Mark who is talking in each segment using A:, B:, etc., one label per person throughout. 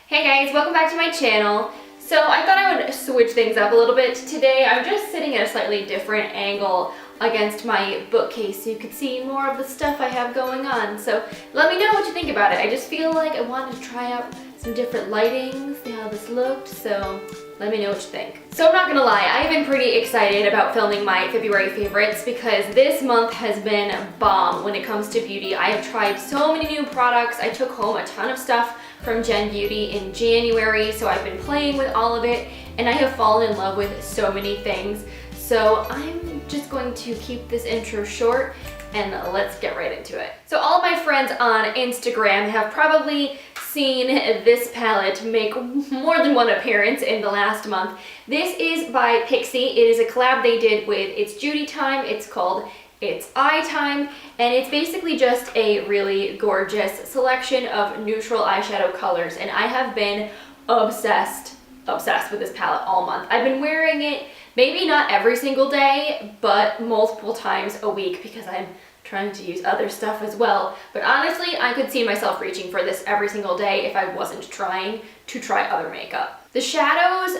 A: Hey guys, welcome back to my channel. So I thought I would switch things up a little bit today. I'm just sitting at a slightly different angle against my bookcase so you can see more of the stuff I have going on. So let me know what you think about it. I just feel like I wanted to try out some different lighting, see how this looked, so let me know what you think. So I'm not gonna lie, I've been pretty excited about filming my February favorites because this month has been bomb when it comes to beauty. I have tried so many new products. I took home a ton of stuff from Gen Beauty in January, so I've been playing with all of it and I have fallen in love with so many things. So I'm just going to keep this intro short and let's get right into it. So all of my friends on Instagram have probably seen this palette make more than one appearance in the last month. This is by Pixie. It is a collab they did with It's Judy Time. It's called It's Eye Time, and it's basically just a really gorgeous selection of neutral eyeshadow colors, and I have been obsessed with this palette all month. I've been wearing it maybe not every single day, but multiple times a week because I'm trying to use other stuff as well. But honestly, I could see myself reaching for this every single day if I wasn't trying to try other makeup. The shadows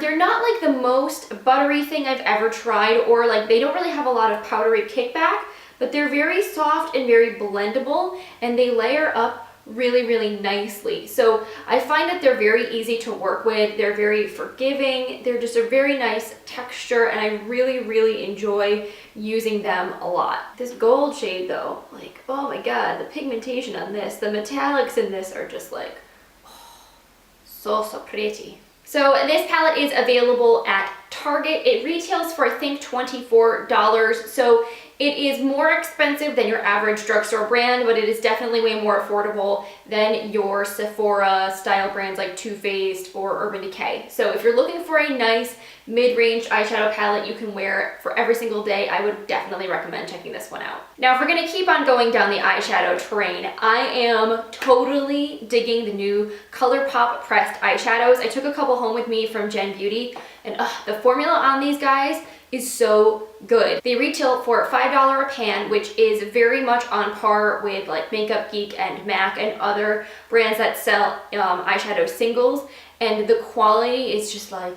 A: they're not like the most buttery thing I've ever tried, or like they don't really have a lot of powdery kickback, but they're very soft and very blendable, and they layer up really nicely. So I find that they're very easy to work with. They're very forgiving. They're just a very nice texture, and I really enjoy using them a lot. This gold shade though, like, oh my god, the pigmentation on this, the metallics in this are just like, oh, so pretty. So this palette is available at Target. It retails for I think $24, so it is more expensive than your average drugstore brand, but it is definitely way more affordable than your Sephora style brands like Too Faced or Urban Decay. So if you're looking for a nice mid-range eyeshadow palette you can wear for every single day, I would definitely recommend checking this one out. Now, if we're gonna keep on going down the eyeshadow train, I am totally digging the new Colourpop pressed eyeshadows. I took a couple home with me from Gen Beauty, and the formula on these guys is so good. They retail for $5 a pan, which is very much on par with like Makeup Geek and MAC and other brands that sell eyeshadow singles, and the quality is just like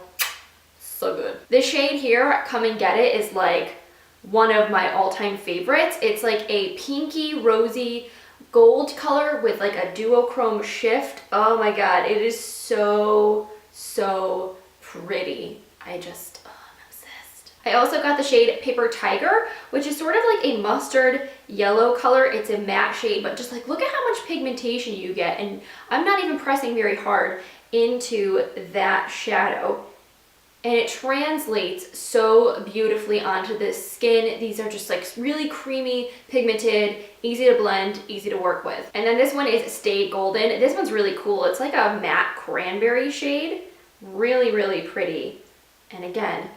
A: so good. This shade here, Come and Get It, is like one of my all-time favorites. It's like a pinky rosy gold color with like a duochrome shift. Oh my god, it is so pretty. I'm obsessed. I also got the shade Paper Tiger, which is sort of like a mustard yellow color. It's a matte shade, but just like look at how much pigmentation you get, and I'm not even pressing very hard into that shadow. And it translates so beautifully onto the skin. These are just like really creamy, pigmented, easy to blend, easy to work with. And then this one is Stay Golden. This one's really cool. It's like a matte cranberry shade. Really pretty. And again,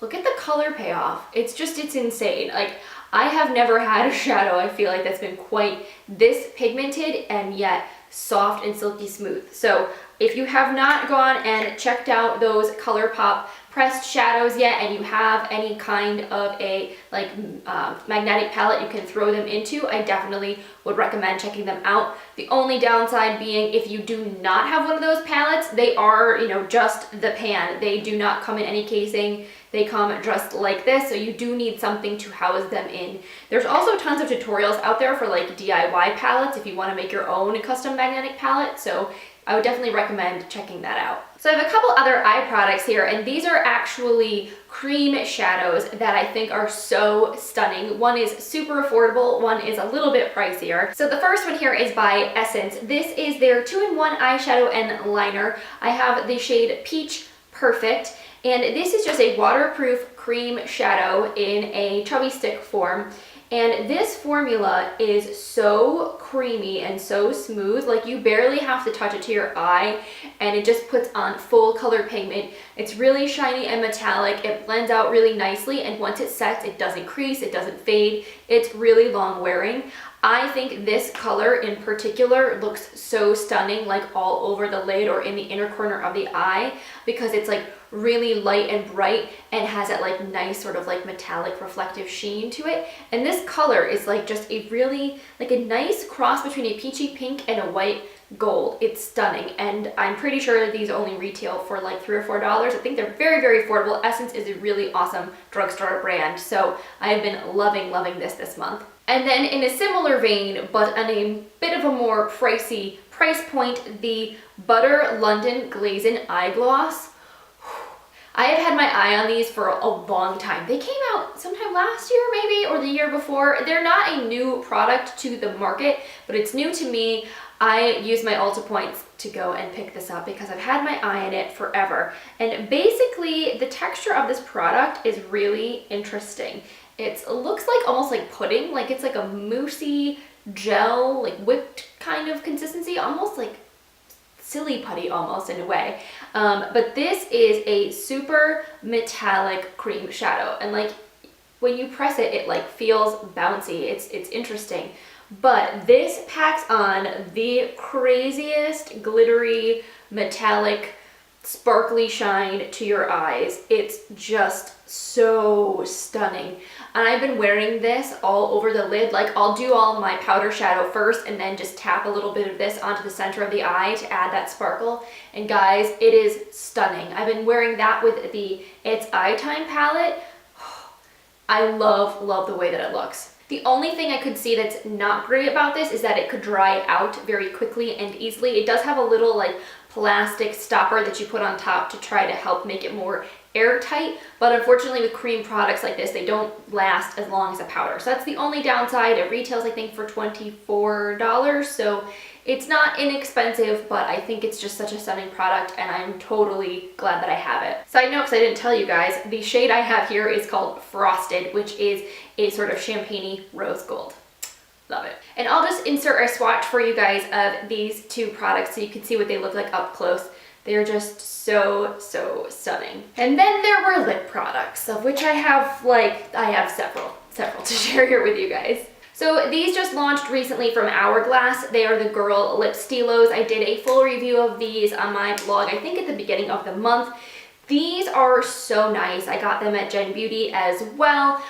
A: look at the color payoff. It's insane. Like, I have never had a shadow, I feel like, that's been quite this pigmented and yet soft and silky smooth. So if you have not gone and checked out those Colourpop pressed shadows yet, and you have any kind of a like magnetic palette you can throw them into, I definitely would recommend checking them out. The only downside being, if you do not have one of those palettes, they are, you know, just the pan. They do not come in any casing. They come just like this, so you do need something to house them in. There's also tons of tutorials out there for like DIY palettes if you want to make your own custom magnetic palette, so I would definitely recommend checking that out. So I have a couple other eye products here, and these are actually cream shadows that I think are so stunning. One is super affordable, one is a little bit pricier. So the first one here is by Essence. This is their 2-in-1 eyeshadow and liner. I have the shade Peach Perfect, and this is just a waterproof cream shadow in a chubby stick form. And this formula is so creamy and so smooth, like you barely have to touch it to your eye, and it just puts on full color pigment. It's really shiny and metallic. It blends out really nicely, and once it sets, it doesn't crease, it doesn't fade. It's really long wearing. I think this color in particular looks so stunning, like all over the lid or in the inner corner of the eye, because it's like really light and bright and has that like nice sort of like metallic reflective sheen to it. And this color is like just a really like a nice cross between a peachy pink and a white gold. It's stunning, and I'm pretty sure these only retail for like $3 or $4. I think they're very, very affordable. Essence is a really awesome drugstore brand, so I've been loving this month. And then in a similar vein, but on a bit of a more pricey price point, the Butter London Glazing Eye Gloss. I have had my eye on these for a long time. They came out sometime last year maybe, or the year before. They're not a new product to the market, but it's new to me. I use my Ulta points to go and pick this up because I've had my eye on it forever. And basically the texture of this product is really interesting. It looks like almost like pudding, like it's like a moussey gel, like whipped kind of consistency, almost like silly putty almost in a way. But this is a super metallic cream shadow, and like when you press it, it like feels bouncy. It's interesting. But this packs on the craziest glittery, metallic, sparkly shine to your eyes. It's just so stunning. And I've been wearing this all over the lid. Like I'll do all my powder shadow first and then just tap a little bit of this onto the center of the eye to add that sparkle. And guys, it is stunning. I've been wearing that with the It's Eye Time palette. I love the way that it looks. The only thing I could see that's not great about this is that it could dry out very quickly and easily. It does have a little like plastic stopper that you put on top to try to help make it more airtight, but unfortunately with cream products like this, they don't last as long as a powder. So that's the only downside. It retails, I think, for $24, so it's not inexpensive, but I think it's just such a stunning product, and I'm totally glad that I have it. Side note, because I didn't tell you guys, the shade I have here is called Frosted, which is a sort of champagne-y rose gold. Love it. And I'll just insert a swatch for you guys of these two products so you can see what they look like up close. They're just so stunning. And then there were lip products, of which I have several to share here with you guys. So these just launched recently from Hourglass. They are the Girl Lip Stylos. I did a full review of these on my blog, I think at the beginning of the month. These are so nice. I got them at Gen Beauty as well.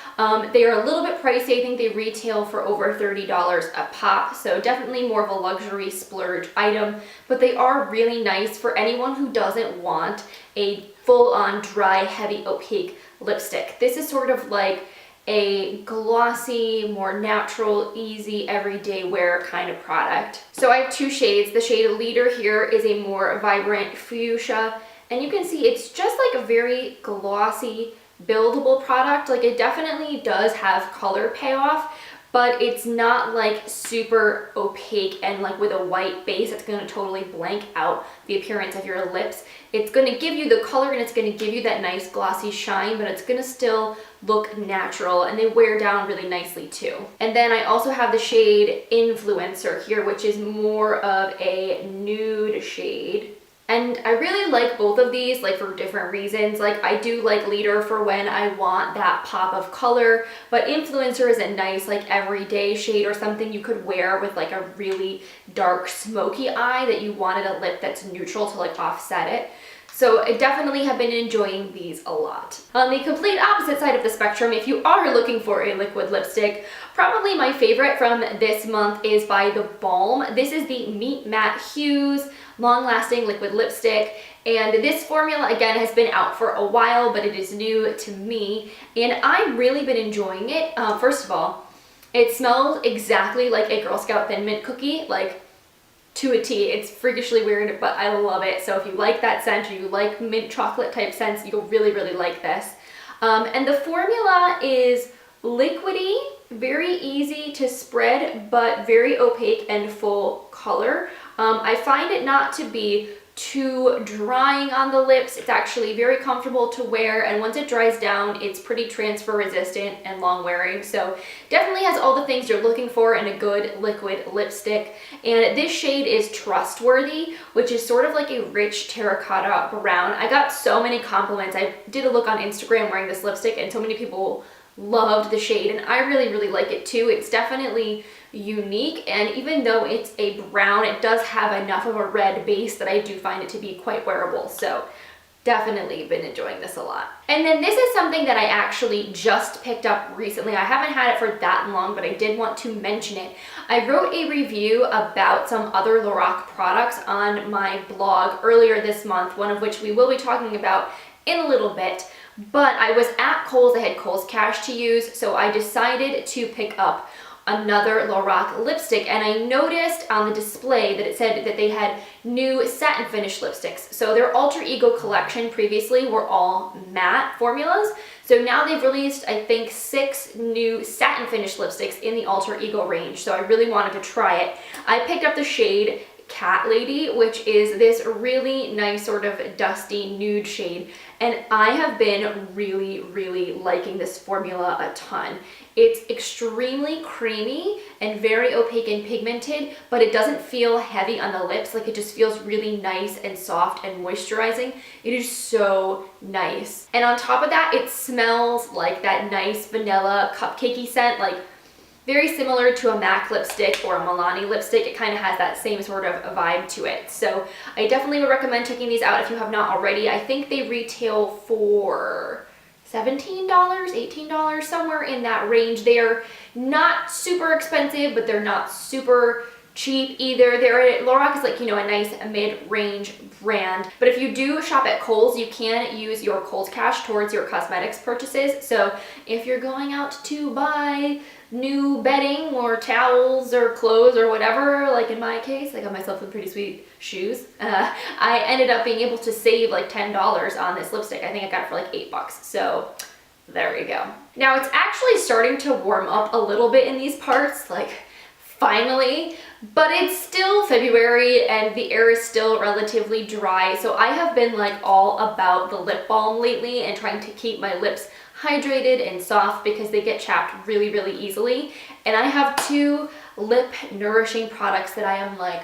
A: They are a little bit pricey. I think they retail for over $30 a pop, so definitely more of a luxury splurge item, but they are really nice for anyone who doesn't want a full-on dry, heavy, opaque lipstick. This is sort of like a glossy, more natural, easy, everyday wear kind of product. So I have two shades. The shade Leader here is a more vibrant fuchsia, and you can see it's just like a very glossy, buildable product. Like it definitely does have color payoff, but it's not like super opaque and like with a white base that's going to totally blank out the appearance of your lips. It's going to give you the color and it's going to give you that nice glossy shine, but it's going to still look natural, and they wear down really nicely too. And then I also have the shade Influencer here, which is more of a nude shade. And I really like both of these, like for different reasons. Like I do like Leader for when I want that pop of color, but Influencer is a nice like everyday shade or something you could wear with like a really dark smoky eye that you wanted a lip that's neutral to like offset it. So I definitely have been enjoying these a lot. On the complete opposite side of the spectrum, if you are looking for a liquid lipstick, probably my favorite from this month is by The Balm. This is the Meet Matte Hues long-lasting liquid lipstick, and this formula again has been out for a while, but it is new to me and I've really been enjoying it. First of all, it smells exactly like a Girl Scout Thin Mint cookie, like to a T. It's freakishly weird, but I love it. So if you like that scent, or you like mint chocolate type scents, you'll really like this. And the formula is liquidy, very easy to spread, but very opaque and full color. I find it not to be too drying on the lips. It's actually very comfortable to wear, and once it dries down, it's pretty transfer resistant and long wearing. So definitely has all the things you're looking for in a good liquid lipstick. And this shade is Trustworthy, which is sort of like a rich terracotta brown. I got so many compliments. I did a look on Instagram wearing this lipstick, and so many people loved the shade, and I really like it too. It's definitely unique, and even though it's a brown, it does have enough of a red base that I do find it to be quite wearable. So definitely been enjoying this a lot. And then this is something that I actually just picked up recently. I haven't had it for that long, but I did want to mention it. I wrote a review about some other LORAC products on my blog earlier this month, one of which we will be talking about in a little bit. But I was at Kohl's, I had Kohl's Cash to use, so I decided to pick up another LORAC lipstick, and I noticed on the display that it said that they had new satin finish lipsticks. So their Alter Ego collection previously were all matte formulas. So now they've released, I think, 6 new satin finish lipsticks in the Alter Ego range. So I really wanted to try it. I picked up the shade Cat Lady, which is this really nice sort of dusty nude shade, and I have been really liking this formula a ton. It's extremely creamy and very opaque and pigmented, but it doesn't feel heavy on the lips. Like, it just feels really nice and soft and moisturizing. It is so nice. And on top of that, it smells like that nice vanilla cupcakey scent, like very similar to a MAC lipstick or a Milani lipstick. It kind of has that same sort of vibe to it. So I definitely would recommend checking these out if you have not already. I think they retail for $17, $18, somewhere in that range. They're not super expensive, but they're not super cheap either. LORAC is like, you know, a nice mid-range brand. But if you do shop at Kohl's, you can use your Kohl's Cash towards your cosmetics purchases. So if you're going out to buy new bedding or towels or clothes or whatever, like in my case, I got myself some pretty sweet shoes. I ended up being able to save like $10 on this lipstick. I think I got it for like $8. So there you go. Now it's actually starting to warm up a little bit in these parts, like finally, but it's still February and the air is still relatively dry. So I have been like all about the lip balm lately and trying to keep my lips hydrated and soft because they get chapped really easily. And I have 2 lip nourishing products that I am like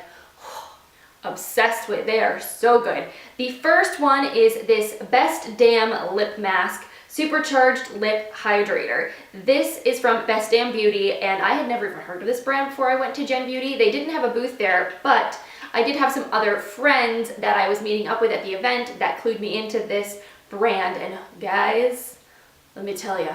A: obsessed with. They are so good. The first one is this Best Damn Lip Mask Supercharged Lip Hydrator. This is from Best Damn Beauty, and I had never even heard of this brand before I went to Gen Beauty. They didn't have a booth there, but I did have some other friends that I was meeting up with at the event that clued me into this brand, and guys, let me tell you,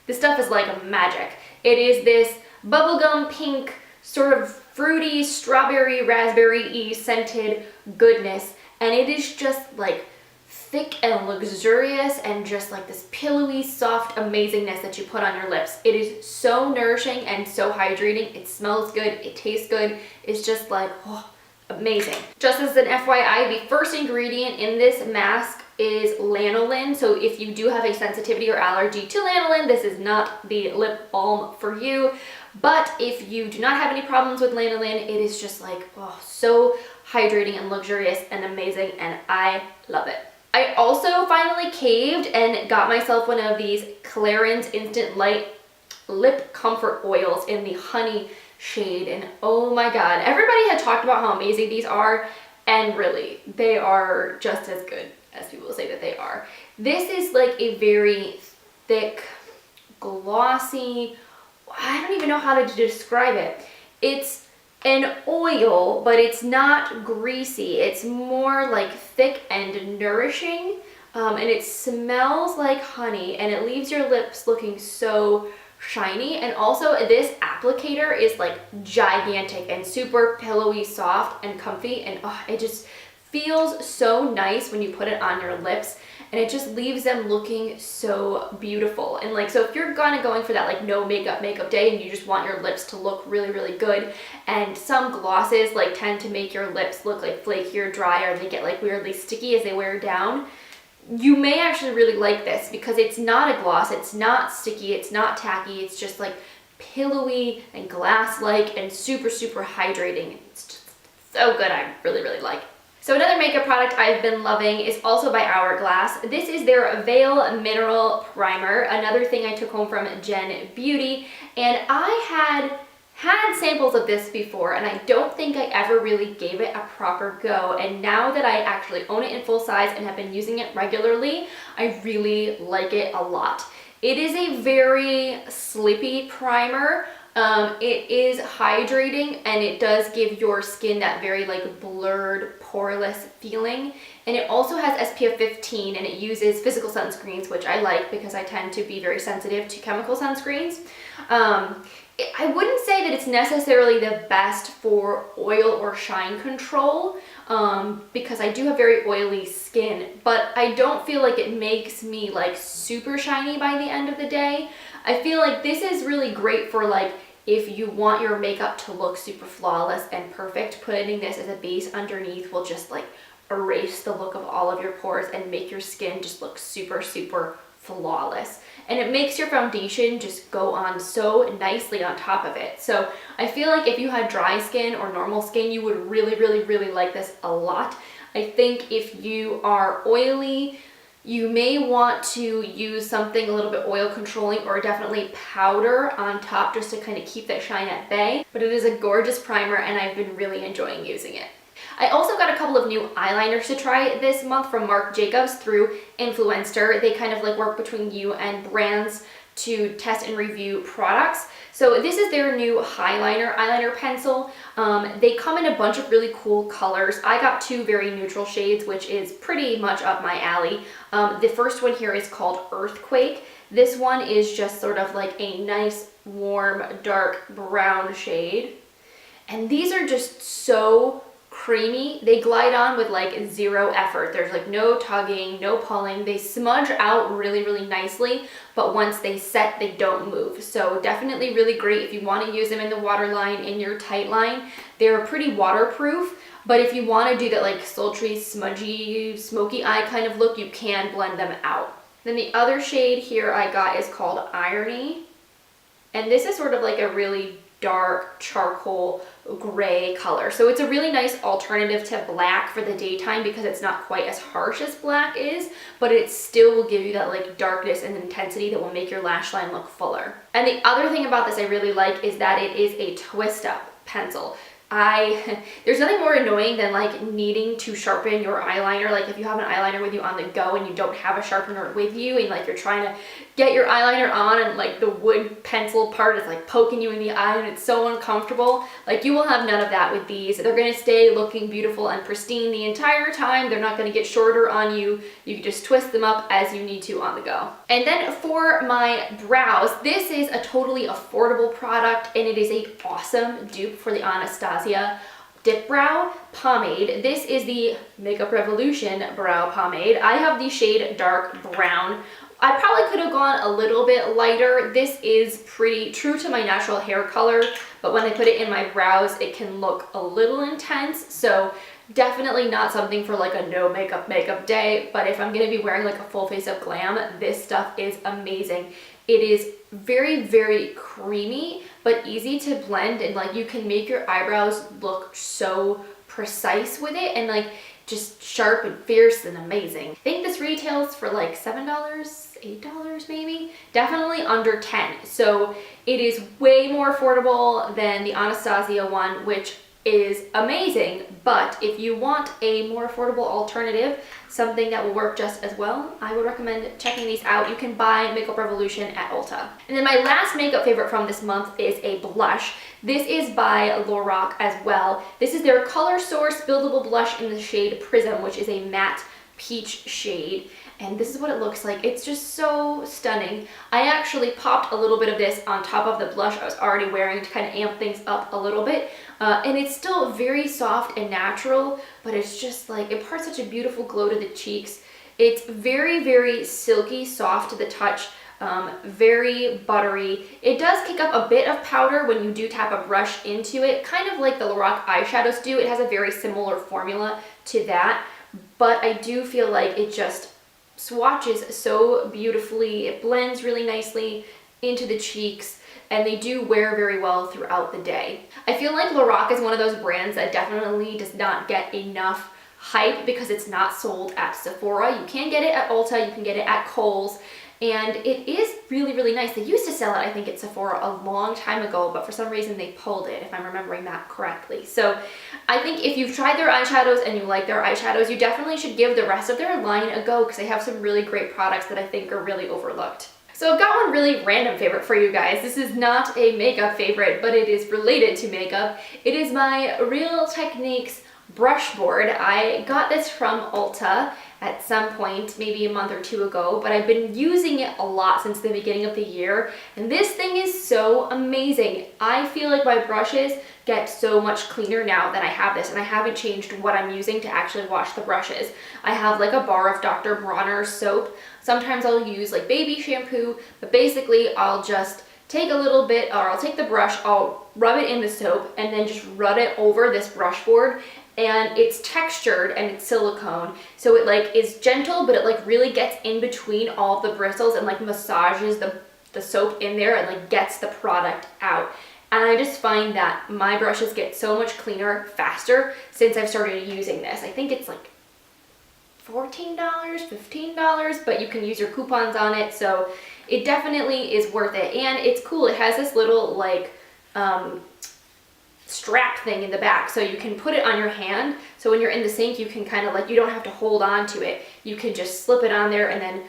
A: this stuff is like magic. It is this bubblegum pink, sort of fruity, strawberry, raspberry-y scented goodness, and it is just like thick and luxurious and just like this pillowy, soft amazingness that you put on your lips. It is so nourishing and so hydrating. It smells good, it tastes good. It's just like, oh, amazing. Just as an FYI, the first ingredient in this mask is lanolin. So if you do have a sensitivity or allergy to lanolin, this is not the lip balm for you. But if you do not have any problems with lanolin, it is just like, oh, so hydrating and luxurious and amazing, and I love it. I also finally caved and got myself one of these Clarins Instant Light Lip Comfort Oils in the honey shade, and oh my god, everybody had talked about how amazing these are, and really, they are just as good as people say that they are. This is like a very thick, glossy, I don't even know how to describe it. It's an oil, but it's not greasy. It's more like thick and nourishing, and it smells like honey, and it leaves your lips looking so shiny. And also this applicator is like gigantic and super pillowy, soft and comfy, and oh, it just feels so nice when you put it on your lips, and it just leaves them looking so beautiful. And like, so if you're going for that like no makeup day and you just want your lips to look really good, and some glosses like tend to make your lips look like flaky or dry, or they get like weirdly sticky as they wear down, you may actually really like this because it's not a gloss, it's not sticky, it's not tacky, it's just like pillowy and glass-like and super hydrating. It's just so good. I really like it. So another makeup product I've been loving is also by Hourglass. This is their Veil Mineral Primer, another thing I took home from Gen Beauty, and I had samples of this before, and I don't think I ever really gave it a proper go, and now that I actually own it in full size and have been using it regularly, I really like it a lot. It is a very sleepy primer, It is hydrating, and it does give your skin that very like blurred, poreless feeling. And it also has SPF 15, and it uses physical sunscreens, which I like because I tend to be very sensitive to chemical sunscreens. I wouldn't say that it's necessarily the best for oil or shine control, because I do have very oily skin, but I don't feel like it makes me like super shiny by the end of the day. I feel like this is really great for like if you want your makeup to look super flawless and perfect. Putting this as a base underneath will just like erase the look of all of your pores and make your skin just look super, super flawless. And it makes your foundation just go on so nicely on top of it. So I feel like if you had dry skin or normal skin, you would really, really, really like this a lot. I think if you are oily, you may want to use something a little bit oil controlling, or definitely powder on top just to kind of keep that shine at bay. But it is a gorgeous primer, and I've been really enjoying using it. I also got a couple of new eyeliners to try this month from Marc Jacobs through Influencer. They kind of like work between you and brands to test and review products. So this is their new eyeliner pencil. They come in a bunch of really cool colors. I got two very neutral shades, which is pretty much up my alley. The first one here is called Earthquake. This one is just sort of like a nice, warm, dark brown shade. And these are just so creamy. They glide on with like zero effort. There's like no tugging, no pulling. They smudge out really, really nicely, but once they set, they don't move. So definitely really great if you want to use them in the waterline, in your tight line. They're pretty waterproof, but if you want to do that like sultry, smudgy, smoky eye kind of look, you can blend them out. Then the other shade here I got is called Irony. And this is sort of like a really dark charcoal gray color. So it's a really nice alternative to black for the daytime because it's not quite as harsh as black is, but it still will give you that like darkness and intensity that will make your lash line look fuller. And the other thing about this I really like is that it is a twist up pencil. There's nothing more annoying than like needing to sharpen your eyeliner. Like if you have an eyeliner with you on the go and you don't have a sharpener with you, and like you're trying to get your eyeliner on and like the wood pencil part is like poking you in the eye and it's so uncomfortable. Like you will have none of that with these. They're going to stay looking beautiful and pristine the entire time. They're not going to get shorter on you. You can just twist them up as you need to on the go. And then for my brows, this is a totally affordable product, and it is an awesome dupe for the Anastasia Dip Brow Pomade. This is the Makeup Revolution Brow Pomade. I have the shade Dark Brown. I probably could have gone a little bit lighter. This is pretty true to my natural hair color, but when I put it in my brows, it can look a little intense. So definitely not something for like a no makeup day, but if I'm gonna be wearing like a full face of glam, this stuff is amazing. It is very, very creamy, but easy to blend, and like you can make your eyebrows look so precise with it and like just sharp and fierce and amazing. I think this retails for like $7, $8 maybe. Definitely under 10. So it is way more affordable than the Anastasia one, which is amazing. But if you want a more affordable alternative, something that will work just as well, I would recommend checking these out. You can buy Makeup Revolution at Ulta. And then my last makeup favorite from this month is a blush. This is by LORAC as well. This is their Color Source Buildable Blush in the shade Prism, which is a matte peach shade. And this is what it looks like. It's just so stunning. I actually popped a little bit of this on top of the blush I was already wearing to kind of amp things up a little bit. And it's still very soft and natural, but it's just like, it imparts such a beautiful glow to the cheeks. It's very, very silky, soft to the touch, very buttery. It does kick up a bit of powder when you do tap a brush into it, kind of like the LORAC eyeshadows do. It has a very similar formula to that, but I do feel like it just swatches so beautifully. It blends really nicely into the cheeks, and they do wear very well throughout the day. I feel like LORAC is one of those brands that definitely does not get enough hype because it's not sold at Sephora. You can get it at Ulta, you can get it at Kohl's, and it is really, really nice. They used to sell it, I think, at Sephora a long time ago, but for some reason they pulled it, if I'm remembering that correctly. So I think if you've tried their eyeshadows and you like their eyeshadows, you definitely should give the rest of their line a go because they have some really great products that I think are really overlooked. So I've got one really random favorite for you guys. This is not a makeup favorite, but it is related to makeup. It is my Real Techniques brush board. I got this from Ulta at some point, maybe a month or two ago, but I've been using it a lot since the beginning of the year, and this thing is so amazing. I feel like my brushes get so much cleaner now that I have this, and I haven't changed what I'm using to actually wash the brushes. I have like a bar of Dr. Bronner's soap. Sometimes I'll use like baby shampoo, but basically I'll just take a little bit, or I'll take the brush, I'll rub it in the soap, and then just rub it over this brush board. And it's textured and it's silicone, so it like is gentle, but it like really gets in between all of the bristles and like massages the soap in there and like gets the product out. And I just find that my brushes get so much cleaner faster since I've started using this. I think it's like $14, $15, but you can use your coupons on it, so it definitely is worth it. And it's cool, it has this little like strap thing in the back, so you can put it on your hand, so when you're in the sink you can kind of like, you don't have to hold on to it, you can just slip it on there and then,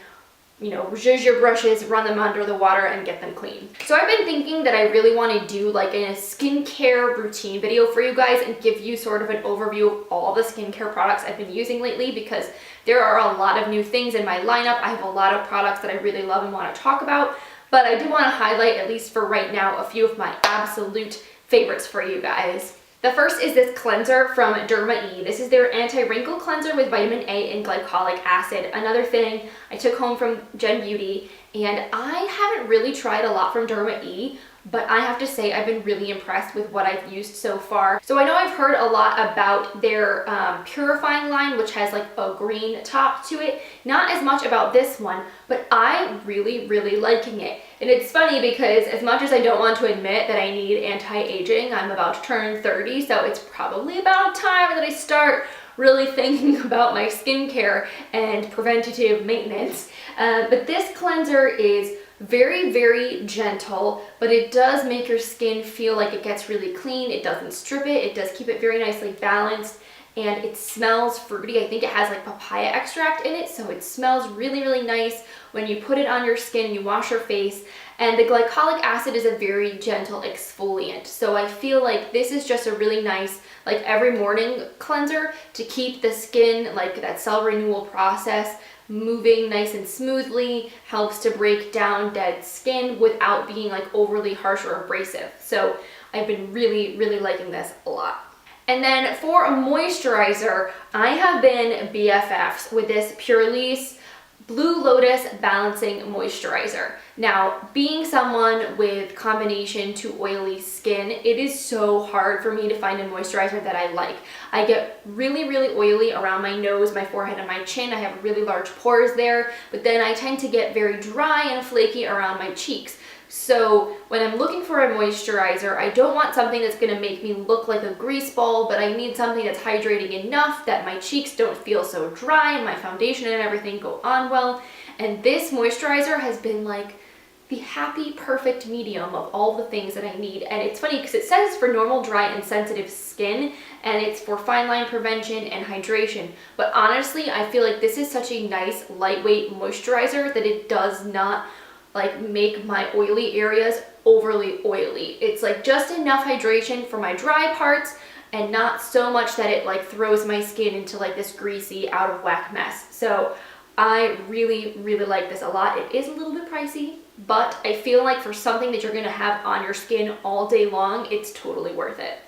A: you know, zhuzh your brushes, run them under the water and get them clean. So I've been thinking that I really want to do like a skincare routine video for you guys and give you sort of an overview of all the skincare products I've been using lately, because there are a lot of new things in my lineup. I have a lot of products that I really love and want to talk about, but I do want to highlight, at least for right now, a few of my absolute favorites for you guys. The first is this cleanser from Derma E. This is their anti-wrinkle cleanser with vitamin A and glycolic acid. Another thing I took home from Gen Beauty, and I haven't really tried a lot from Derma E, but I have to say I've been really impressed with what I've used so far. So I know I've heard a lot about their purifying line, which has like a green top to it. Not as much about this one, but I'm really liking it. And it's funny because as much as I don't want to admit that I need anti-aging, I'm about to turn 30, so it's probably about time that I start really thinking about my skincare and preventative maintenance. But this cleanser is very gentle, but it does make your skin feel like it gets really clean. It doesn't strip it. It does keep it very nicely balanced, and it smells fruity. I think it has like papaya extract in it, so it smells really nice when you put it on your skin and you wash your face. And the glycolic acid is a very gentle exfoliant, so I feel like this is just a really nice like every morning cleanser to keep the skin, like that cell renewal process, moving nice and smoothly, helps to break down dead skin without being like overly harsh or abrasive. So I've been really liking this a lot. And then for a moisturizer, I have been BFFs with this Pure Lisse Blue Lotus Balancing Moisturizer. Now, being someone with combination to oily skin, it is so hard for me to find a moisturizer that I like. I get really oily around my nose, my forehead, and my chin. I have really large pores there, but then I tend to get very dry and flaky around my cheeks. So when I'm looking for a moisturizer, I don't want something that's going to make me look like a grease ball, but I need something that's hydrating enough that my cheeks don't feel so dry and my foundation and everything go on well. And this moisturizer has been like the happy, perfect medium of all the things that I need. And it's funny because it says it's for normal, dry, and sensitive skin, and it's for fine line prevention and hydration. But honestly, I feel like this is such a nice, lightweight moisturizer that it does not like make my oily areas overly oily. It's like just enough hydration for my dry parts and not so much that it like throws my skin into like this greasy, out of whack mess. So I really like this a lot. It is a little bit pricey, but I feel like for something that you're gonna have on your skin all day long, it's totally worth it.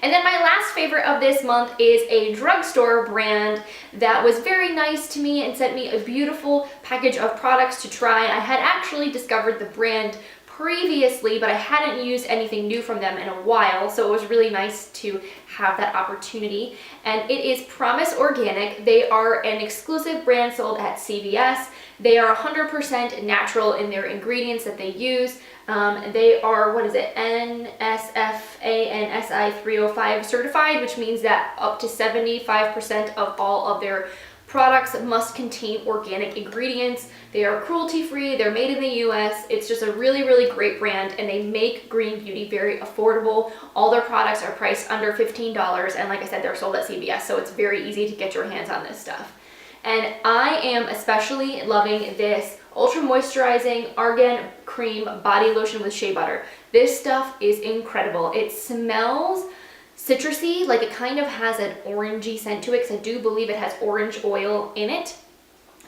A: And then my last favorite of this month is a drugstore brand that was very nice to me and sent me a beautiful package of products to try. I had actually discovered the brand previously, but I hadn't used anything new from them in a while, so it was really nice to have that opportunity. And it is Promise Organic. They are an exclusive brand sold at CVS. They are 100% natural in their ingredients that they use. They are, what is it, NSFA and SI 305 certified, which means that up to 75% of all of their products must contain organic ingredients. They are cruelty-free, they're made in the US. It's just a really great brand, and they make green beauty very affordable. All their products are priced under $15, and like I said, they're sold at CVS, so it's very easy to get your hands on this stuff. And I am especially loving this Ultra Moisturizing Argan Cream Body Lotion with Shea Butter. This stuff is incredible. It smells citrusy, like it kind of has an orangey scent to it, because I do believe it has orange oil in it.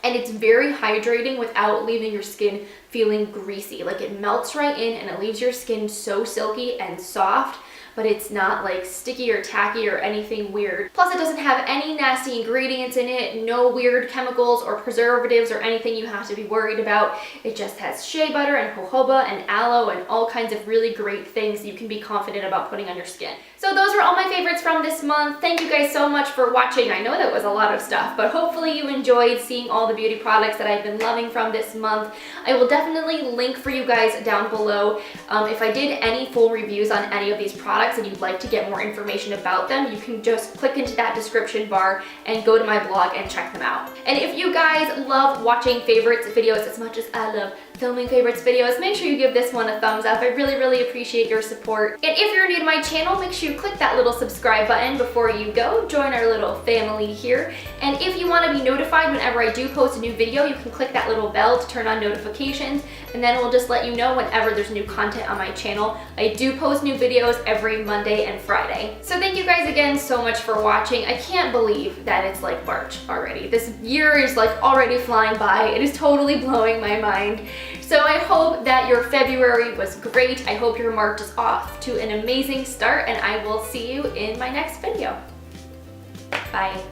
A: And it's very hydrating without leaving your skin feeling greasy. Like it melts right in and it leaves your skin so silky and soft, but it's not like sticky or tacky or anything weird. Plus it doesn't have any nasty ingredients in it, no weird chemicals or preservatives or anything you have to be worried about. It just has shea butter and jojoba and aloe and all kinds of really great things you can be confident about putting on your skin. So those were all my favorites from this month. Thank you guys so much for watching. I know that was a lot of stuff, but hopefully you enjoyed seeing all the beauty products that I've been loving from this month. I will definitely link for you guys down below. If I did any full reviews on any of these products and you'd like to get more information about them, you can just click into that description bar and go to my blog and check them out. And if you guys love watching favorites videos as much as I love filming favorites videos, make sure you give this one a thumbs up. I really, really appreciate your support. And if you're new to my channel, make sure you click that little subscribe button before you go. Join our little family here. And if you want to be notified whenever I do post a new video, you can click that little bell to turn on notifications, and then it will just let you know whenever there's new content on my channel. I do post new videos every Monday and Friday. So thank you guys again so much for watching. I can't believe that it's like March already. This year is like already flying by. It is totally blowing my mind. So I hope that your February was great. I hope your March is off to an amazing start, and I will see you in my next video. Bye.